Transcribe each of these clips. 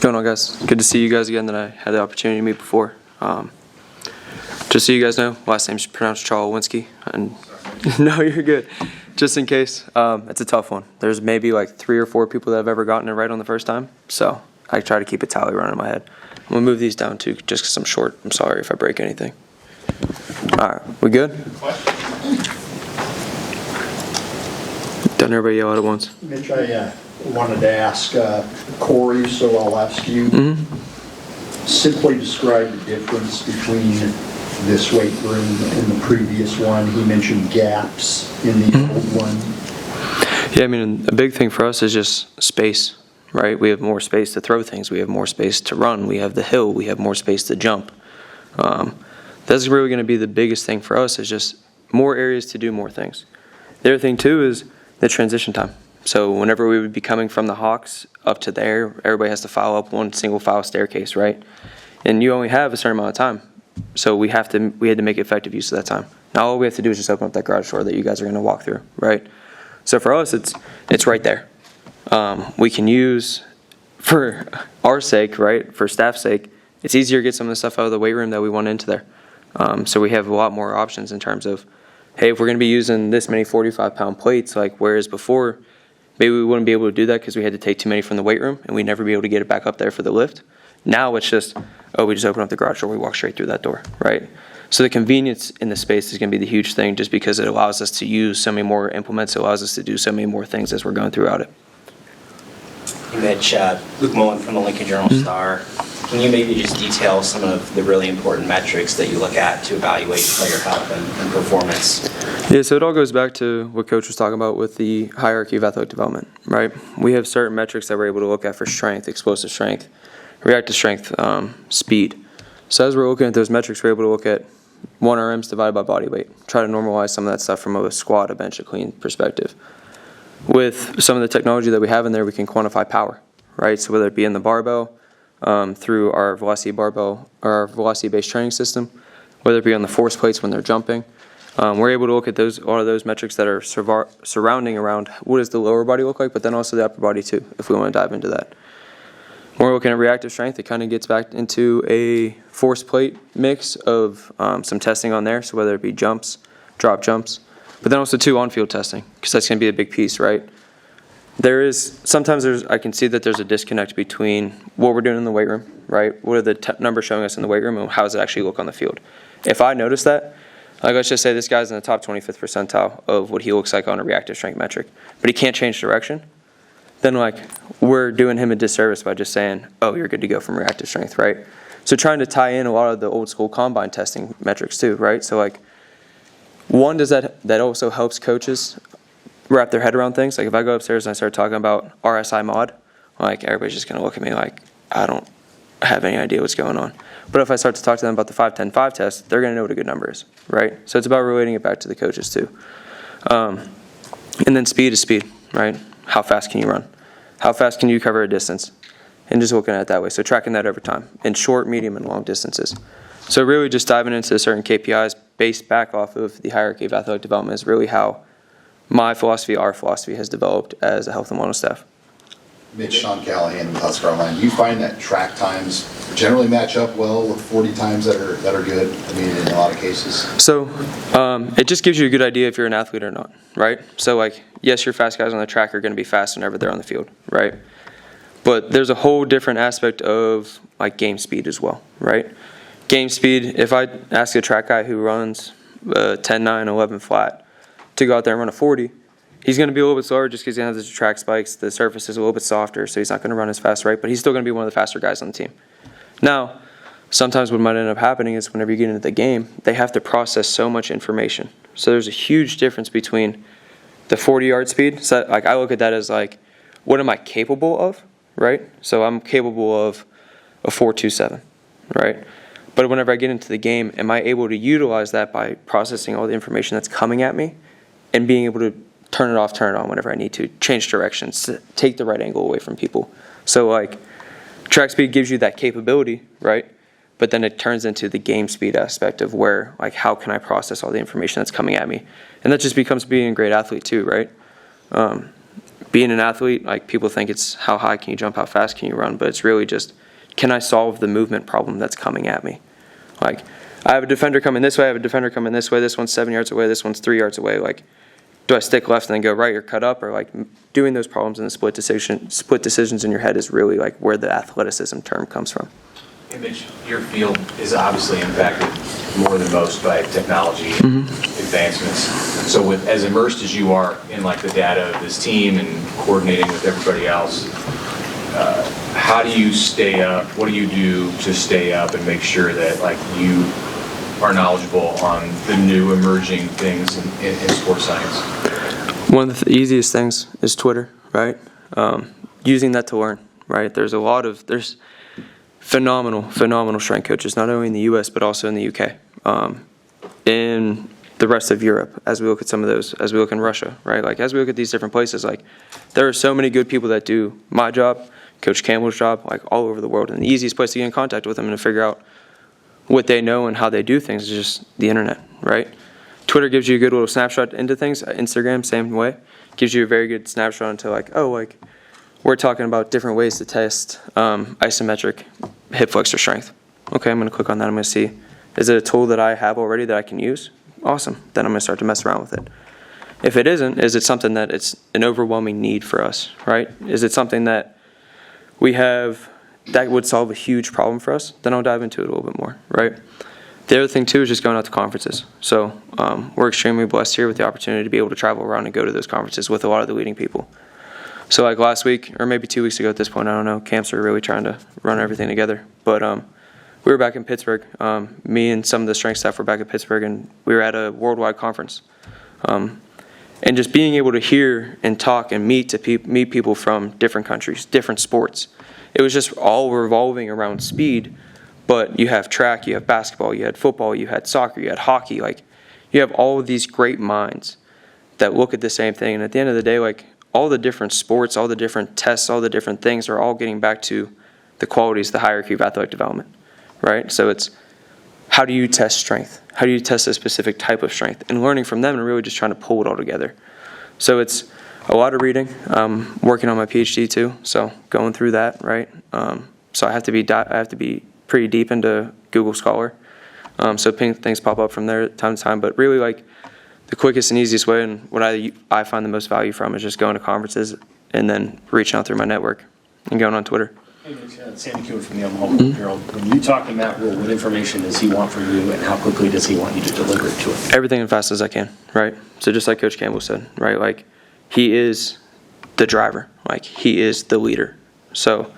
What's going on, guys? Good to see you guys again that I had the opportunity to meet before. Just so you guys know, last name's pronounced Cholewinski, and no, you're good. Just in case, it's a tough one. There's maybe like 3 or 4 people that have ever gotten it right on the first time, so I try to keep a tally running in my head. I'm gonna move these down too, just because I'm short. I'm sorry if I break anything. All right, we good? Doesn't everybody yell out at once? Mitch, I wanted to ask Corey, so I'll ask you. Simply describe the difference between this weight room and the previous one. He mentioned gaps in the old one. Yeah, I mean, a big thing for us is just space, right? We have more space to throw things. We have more space to run. We have the hill. We have more space to jump. That's really going to be the biggest thing for us, is just more areas to do more things. The other thing, too, is the transition time. So whenever we would be coming from the Hawks up to there, everybody has to file up one single file staircase, right? And you only have a certain amount of time. So we had to make effective use of that time. Now all we have to do is just open up that garage door that you guys are going to walk through, right? So for us, it's right there. We can use, for our sake, right, for staff's sake, it's easier to get some of the stuff out of the weight room that we want into there. So we have a lot more options in terms of, hey, if we're going to be using this many 45-pound plates, like whereas before, maybe we wouldn't be able to do that because we had to take too many from the weight room and we'd never be able to get it back up there for the lift. Now it's just, we just open up the garage door, we walk straight through that door, right? So the convenience in the space is going to be the huge thing, just because it allows us to use so many more implements. It allows us to do so many more things as we're going throughout it. Mitch, Luke Mullen from the Lincoln Journal-Star. Can you maybe just detail some of the really important metrics that you look at to evaluate player health and performance? Yeah, so it all goes back to what Coach was talking about with the hierarchy of athletic development, right? We have certain metrics that we're able to look at for strength, explosive strength, reactive strength, speed. So as we're looking at those metrics, we're able to look at 1 RMs divided by body weight, try to normalize some of that stuff from a squat, a bench, a clean perspective. With some of the technology that we have in there, we can quantify power, right? So whether it be in the barbell, through our velocity barbell or our velocity-based training system, whether it be on the force plates when they're jumping, we're able to look at all of those metrics that are surrounding around what does the lower body look like, but then also the upper body too, if we want to dive into that. When we're looking at reactive strength, it kind of gets back into a force plate mix of some testing on there, so whether it be jumps, drop jumps, but then also too on-field testing, because that's going to be a big piece, right? I can see that there's a disconnect between what we're doing in the weight room, right? What are the numbers showing us in the weight room, and how does it actually look on the field? If I notice that, like let's just say this guy's in the top 25th percentile of what he looks like on a reactive strength metric, but he can't change direction, then like we're doing him a disservice by just saying, oh, you're good to go from reactive strength, right? So trying to tie in a lot of the old school combine testing metrics too, right? So like one, that also helps coaches wrap their head around things. Like if I go upstairs and I start talking about RSI mod, like everybody's just going to look at me like I don't have any idea what's going on. But if I start to talk to them about the 5-10-5 test, they're going to know what a good number is, right? So it's about relating it back to the coaches too. And then speed is speed, right? How fast can you run? How fast can you cover a distance? And just looking at it that way. So tracking that over time in short, medium, and long distances. So really just diving into certain KPIs based back off of the hierarchy of athletic development is really how my philosophy, our philosophy, has developed as a health and wellness staff. Mitch, Sean Callahan with Husker Online. Do you find that track times generally match up well with 40 times that are good? I mean, in a lot of cases. So it just gives you a good idea if you're an athlete or not, right? So like, yes, your fast guys on the track are going to be fast whenever they're on the field, right? But there's a whole different aspect of like game speed as well, right? Game speed, if I ask a track guy who runs 10-9, 11 flat to go out there and run a 40, he's going to be a little bit slower just because he has the track spikes. The surface is a little bit softer, so he's not going to run as fast, right? But he's still going to be one of the faster guys on the team. Now, sometimes what might end up happening is whenever you get into the game, they have to process so much information. So there's a huge difference between the 40-yard speed. So like I look at that as like, what am I capable of, right? So I'm capable of a 4.27, right? But whenever I get into the game, am I able to utilize that by processing all the information that's coming at me and being able to turn it off, turn it on whenever I need to, change directions, take the right angle away from people. So like track speed gives you that capability, right? But then it turns into the game speed aspect of where, like, how can I process all the information that's coming at me? And that just becomes being a great athlete too, right? being an athlete, like people think it's how high can you jump, how fast can you run, but it's really just, can I solve the movement problem that's coming at me? Like, I have a defender coming this way, I have a defender coming this way, this one's 7 yards away, this one's 3 yards away. Like, do I stick left and then go right or cut up? Or like doing those problems in the split decisions in your head is really like where the athleticism term comes from. Hey Mitch, your field is obviously impacted more than most by technology and advancements. So with as immersed as you are in like the data of this team and coordinating with everybody else, how do you stay up? What do you do to stay up and make sure that like you are knowledgeable on the new emerging things in sports science? One of the easiest things is Twitter, right? Using that to learn, right? There's phenomenal strength coaches, not only in the U.S., but also in the U.K., in the rest of Europe, as we look at some of those, as we look in Russia, right? Like, as we look at these different places, like, there are so many good people that do my job, Coach Campbell's job, like, all over the world. And the easiest place to get in contact with them and to figure out what they know and how they do things is just the internet, right? Twitter gives you a good little snapshot into things. Instagram, same way. Gives you a very good snapshot into, like, oh, like, we're talking about different ways to test isometric hip flexor strength. Okay, I'm going to click on that. I'm going to see, is it a tool that I have already that I can use? Awesome. Then I'm going to start to mess around with it. If it isn't, is it something that it's an overwhelming need for us, right? Is it something that we have that would solve a huge problem for us? Then I'll dive into it a little bit more, right? The other thing, too, is just going out to conferences. So we're extremely blessed here with the opportunity to be able to travel around and go to those conferences with a lot of the leading people. So like last week, or maybe 2 weeks ago at this point, I don't know, camps are really trying to run everything together. But we were back in Pittsburgh. Me and some of the strength staff were back at Pittsburgh, and we were at a worldwide conference. And just being able to hear and talk and meet people from different countries, different sports. It was just all revolving around speed, but you have track, you have basketball, you had football, you had soccer, you had hockey. Like, you have all of these great minds that look at the same thing. And at the end of the day, like, all the different sports, all the different tests, all the different things are all getting back to the qualities, the hierarchy of athletic development, right? So it's, how do you test strength? How do you test a specific type of strength? And learning from them and really just trying to pull it all together. So it's a lot of reading. I'm working on my PhD too, so going through that, right? So I have to be pretty deep into Google Scholar. So things pop up from there time to time, but really, like, the quickest and easiest way, and what I find the most value from, is just going to conferences and then reaching out through my network and going on Twitter. Hey, Sandy Kuhn from the World-Herald. When you talk to Matt Rule, what information does he want from you, and how quickly does he want you to deliver it to him? Everything as fast as I can, right? So just like Coach Campbell said, right? Like, he is the driver. Like, he is the leader. So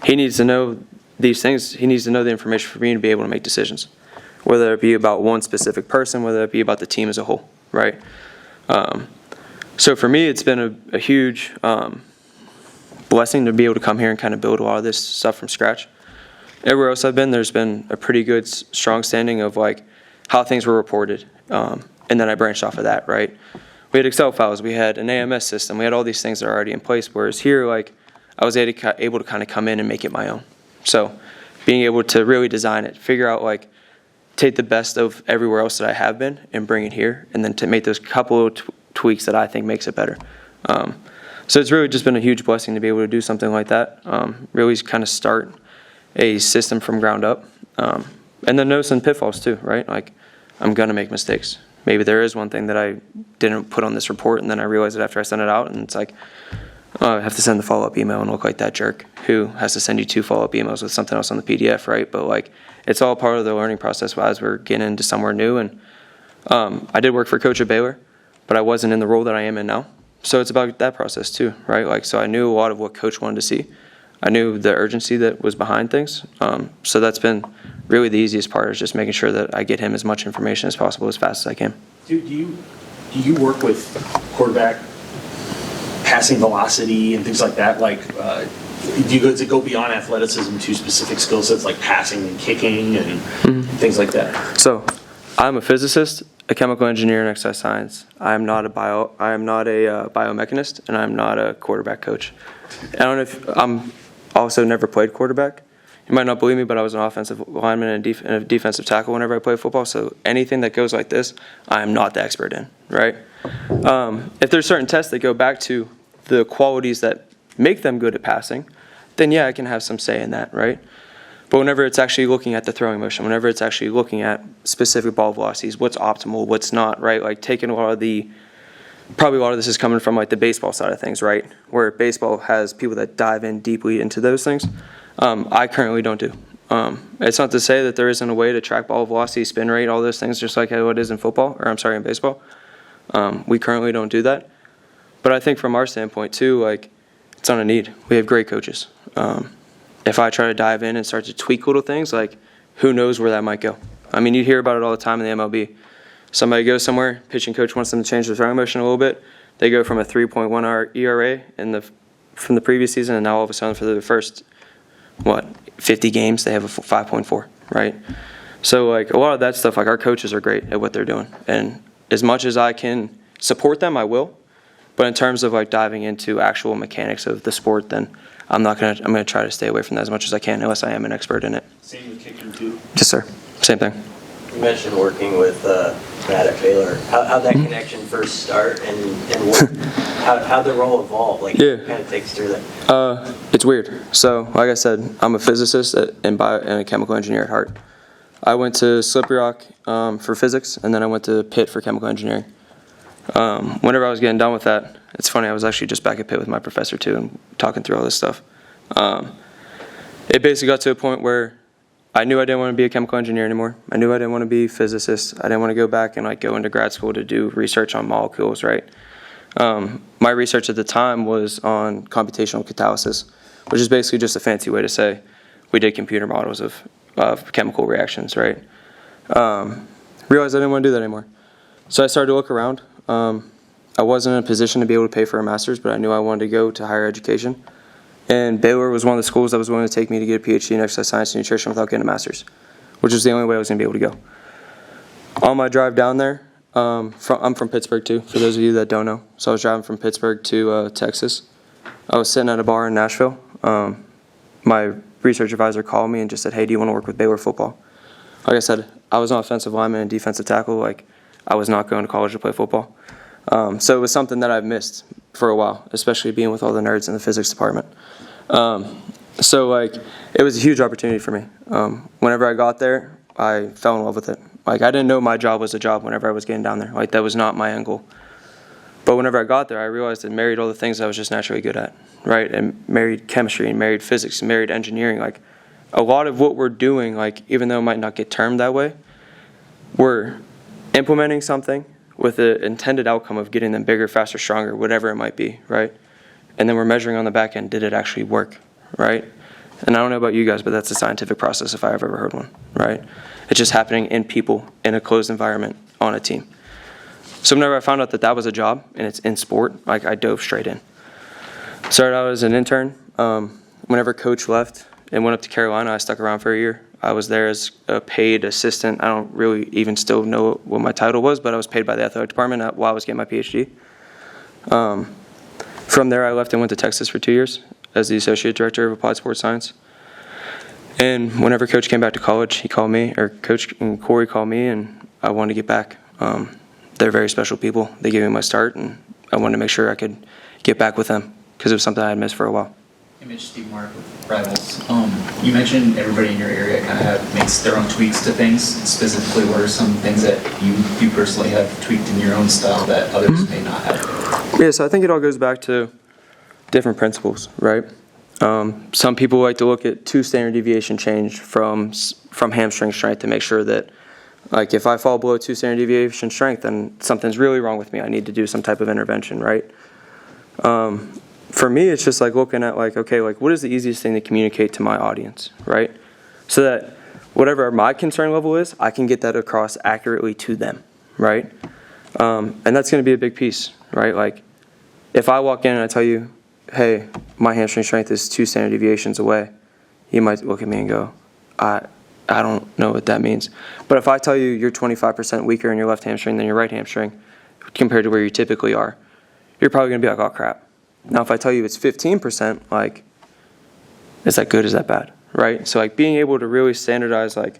he needs to know these things. He needs to know the information for me to be able to make decisions, whether it be about one specific person, whether it be about the team as a whole, right? So for me, it's been a huge blessing to be able to come here and kind of build a lot of this stuff from scratch. Everywhere else I've been, there's been a pretty good, strong standing of, like, how things were reported, and then I branched off of that, right? We had Excel files, we had an AMS system, we had all these things that are already in place, whereas here, like, I was able to kind of come in and make it my own. So being able to really design it, figure out, like, take the best of everywhere else that I have been and bring it here, and then to make those couple of tweaks that I think makes it better. So it's really just been a huge blessing to be able to do something like that, really kind of start a system from ground up, and then know some pitfalls too, right? Like, I'm going to make mistakes. Maybe there is one thing that I didn't put on this report, and then I realized it after I sent it out, and it's like, oh, I have to send the follow-up email and look like that jerk who has to send you 2 follow-up emails with something else on the PDF, right? But, like, it's all part of the learning process as we're getting into somewhere new. And I did work for Coach at Baylor, but I wasn't in the role that I am in now. So it's about that process too, right? Like, so I knew a lot of what Coach wanted to see. I knew the urgency that was behind things. So that's been really the easiest part, is just making sure that I get him as much information as possible as fast as I can. Do you work with quarterback passing velocity and things like that? Like, does it go beyond athleticism to specific skill sets like passing and kicking and things like that? So I'm a physicist, a chemical engineer in exercise science. I am not a biomechanist, and I'm not a quarterback coach. I don't know if I'm also never played quarterback. You might not believe me, but I was an offensive lineman and a defensive tackle whenever I played football. So anything that goes like this, I am not the expert in, right? If there's certain tests that go back to the qualities that make them good at passing, then yeah, I can have some say in that, right? But whenever it's actually looking at the throwing motion, whenever it's actually looking at specific ball velocities, what's optimal, what's not, right? Like taking probably a lot of this is coming from like the baseball side of things, right? Where baseball has people that dive in deeply into those things. I currently don't do. It's not to say that there isn't a way to track ball velocity, spin rate, all those things, just like how it is in in baseball. We currently don't do that. But I think from our standpoint too, like it's on a need. We have great coaches. If I try to dive in and start to tweak little things, like who knows where that might go. I mean, you hear about it all the time in the MLB. Somebody goes somewhere, pitching coach wants them to change their throwing motion a little bit. They go from a 3.1 ERA from the previous season, and now all of a sudden for the first, 50 games, they have a 5.4, right? So like a lot of that stuff, like our coaches are great at what they're doing. And as much as I can support them, I will. But in terms of like diving into actual mechanics of the sport, then I'm gonna try to stay away from that as much as I can, unless I am an expert in it. Same with kicking too. Yes, sir. Same thing. You mentioned working with Matt at Baylor. How'd that connection first start, and how'd the role evolve? Like, Yeah. kind of takes through that. It's weird. So, like I said, I'm a physicist and a chemical engineer at heart. I went to Slippery Rock for physics, and then I went to Pitt for chemical engineering. Whenever I was getting done with that, it's funny, I was actually just back at Pitt with my professor too and talking through all this stuff. It basically got to a point where I knew I didn't want to be a chemical engineer anymore. I knew I didn't want to be a physicist. I didn't want to go back and like go into grad school to do research on molecules, right? My research at the time was on computational catalysis, which is basically just a fancy way to say we did computer models of chemical reactions, right? Realized I didn't want to do that anymore. So I started to look around. I wasn't in a position to be able to pay for a master's, but I knew I wanted to go to higher education. And Baylor was one of the schools that was willing to take me to get a PhD in exercise science and nutrition without getting a master's, which was the only way I was going to be able to go. On my drive down there, I'm from Pittsburgh too, for those of you that don't know. So I was driving from Pittsburgh to Texas. I was sitting at a bar in Nashville. My research advisor called me and just said, hey, do you want to work with Baylor football? Like I said, I was an offensive lineman and defensive tackle. Like, I was not going to college to play football. So it was something that I've missed for a while, especially being with all the nerds in the physics department. So like, it was a huge opportunity for me. Whenever I got there, I fell in love with it. Like, I didn't know my job was a job whenever I was getting down there. Like, that was not my end goal. But whenever I got there, I realized it married all the things I was just naturally good at, right? And married chemistry and married physics and married engineering. Like, a lot of what we're doing, like, even though it might not get termed that way, we're implementing something with the intended outcome of getting them bigger, faster, stronger, whatever it might be, right? And then we're measuring on the back end, did it actually work, right? And I don't know about you guys, but that's a scientific process if I've ever heard one, right? It's just happening in people, in a closed environment, on a team. So whenever I found out that that was a job, and it's in sport, like, I dove straight in. Started out as an intern. Whenever coach left and went up to Carolina, I stuck around for a year. I was there as a paid assistant. I don't really even still know what my title was, but I was paid by the athletic department while I was getting my PhD. From there, I left and went to Texas for 2 years as the associate director of applied sports science. And whenever coach came back to college, he called me, or coach and Corey called me, and I wanted to get back. They're very special people. They gave me my start, and I wanted to make sure I could get back with them because it was something I had missed for a while. Hey Mitch, Steve Mark with Rivals. You mentioned everybody in your area kind of makes their own tweaks to things. Specifically, what are some things that you personally have tweaked in your own style that others may not have? Yeah, so I think it all goes back to different principles, right? Some people like to look at 2 standard deviation change from hamstring strength to make sure that, like, if I fall below 2 standard deviation strength, then something's really wrong with me. I need to do some type of intervention, right? For me, it's just like looking at, like, okay, like, what is the easiest thing to communicate to my audience, right? So that whatever my concern level is, I can get that across accurately to them, right? And that's going to be a big piece, right? Like, if I walk in and I tell you, hey, my hamstring strength is 2 standard deviations away, you might look at me and go, I don't know what that means. But if I tell you you're 25% weaker in your left hamstring than your right hamstring compared to where you typically are, you're probably going to be like, oh, crap. Now, if I tell you it's 15%, like, is that good? Is that bad? Right? So, like, being able to really standardize, like,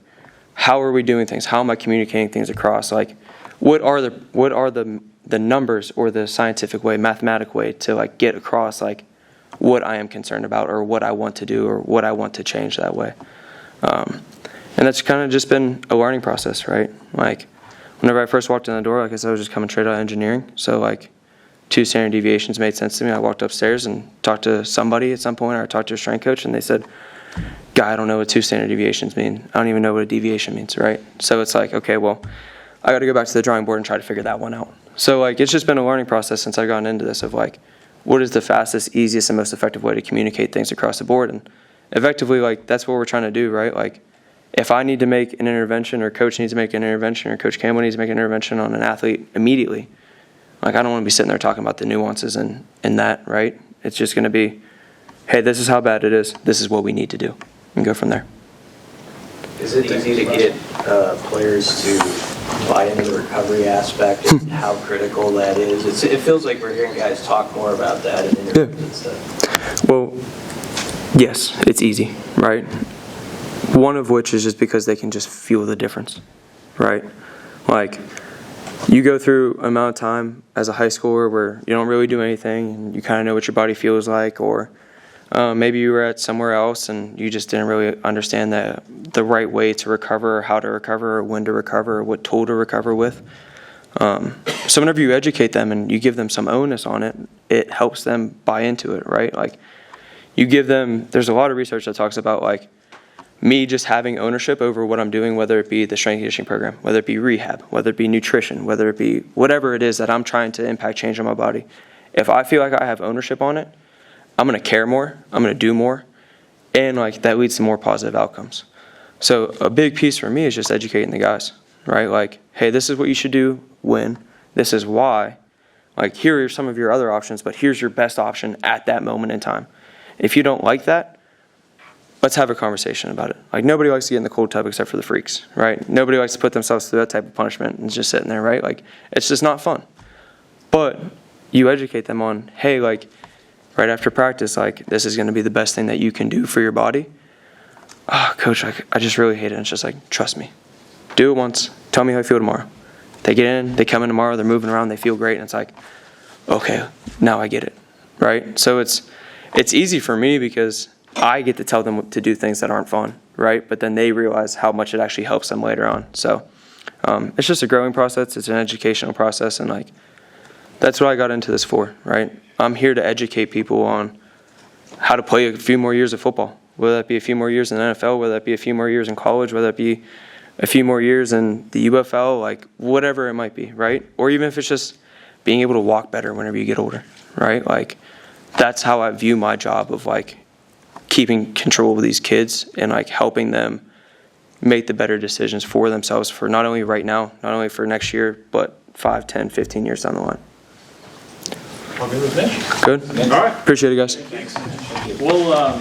how are we doing things? How am I communicating things across? Like, what are the the numbers or the scientific way, mathematic way to like get across like what I am concerned about or what I want to do or what I want to change that way. And that's kind of just been a learning process, right? Like whenever I first walked in the door, like I said, I was just coming straight out of engineering. So like 2 standard deviations made sense to me. I walked upstairs and talked to somebody at some point, or I talked to a strength coach, and they said, "Guy, I don't know what 2 standard deviations mean. I don't even know what a deviation means," right? So it's like, okay, well, I got to go back to the drawing board and try to figure that one out. So like it's just been a learning process since I've gotten into this of like, what is the fastest, easiest, and most effective way to communicate things across the board? And effectively, like that's what we're trying to do, right? Like if I need to make an intervention, or coach needs to make an intervention, or Coach Campbell needs to make an intervention on an athlete immediately, like I don't want to be sitting there talking about the nuances in that, right? It's just going to be, hey, this is how bad it is. This is what we need to do, and go from there. Is it easy to get players to buy into the recovery aspect and how critical that is? It feels like we're hearing guys talk more about that in interviews and stuff. Well, yes, it's easy, right? One of which is just because they can just feel the difference, right? Like, you go through an amount of time as a high schooler where you don't really do anything and you kind of know what your body feels like, or maybe you were at somewhere else and you just didn't really understand the right way to recover, or how to recover, or when to recover, or what tool to recover with. So whenever you educate them and you give them some onus on it, it helps them buy into it, right? Like you give them, there's a lot of research that talks about like me just having ownership over what I'm doing, whether it be the strength conditioning program, whether it be rehab, whether it be nutrition, whether it be whatever it is that I'm trying to impact change on my body. If I feel like I have ownership on it, I'm going to care more, I'm going to do more, and like that leads to more positive outcomes. So a big piece for me is just educating the guys, right? Like, hey, this is what you should do when, this is why. Like, here are some of your other options, but here's your best option at that moment in time. If you don't like that, let's have a conversation about it. Like, nobody likes to get in the cold tub except for the freaks, right? Nobody likes to put themselves through that type of punishment and just sitting there, right? Like, it's just not fun. But you educate them on, hey, like, right after practice, like, this is going to be the best thing that you can do for your body. Oh, coach, I just really hate it. And it's just like, trust me. Do it once. Tell me how you feel tomorrow. They get in, they come in tomorrow, they're moving around, they feel great, and it's like, okay, now I get it, right? So it's easy for me because I get to tell them to do things that aren't fun, right? But then they realize how much it actually helps them later on. So it's just a growing process. It's an educational process, and like that's what I got into this for, right? I'm here to educate people on how to play a few more years of football, whether that be a few more years in the NFL, whether that be a few more years in college, whether that be a few more years in the UFL, like whatever it might be, right? Or even if it's just being able to walk better whenever you get older, right? Like that's how I view my job of like keeping control of these kids and like helping them make the better decisions for themselves for not only right now, not only for next year, but 5, 10, 15 years down the line. All good with Mitch? Good? All right. Appreciate it, guys. Thanks. We'll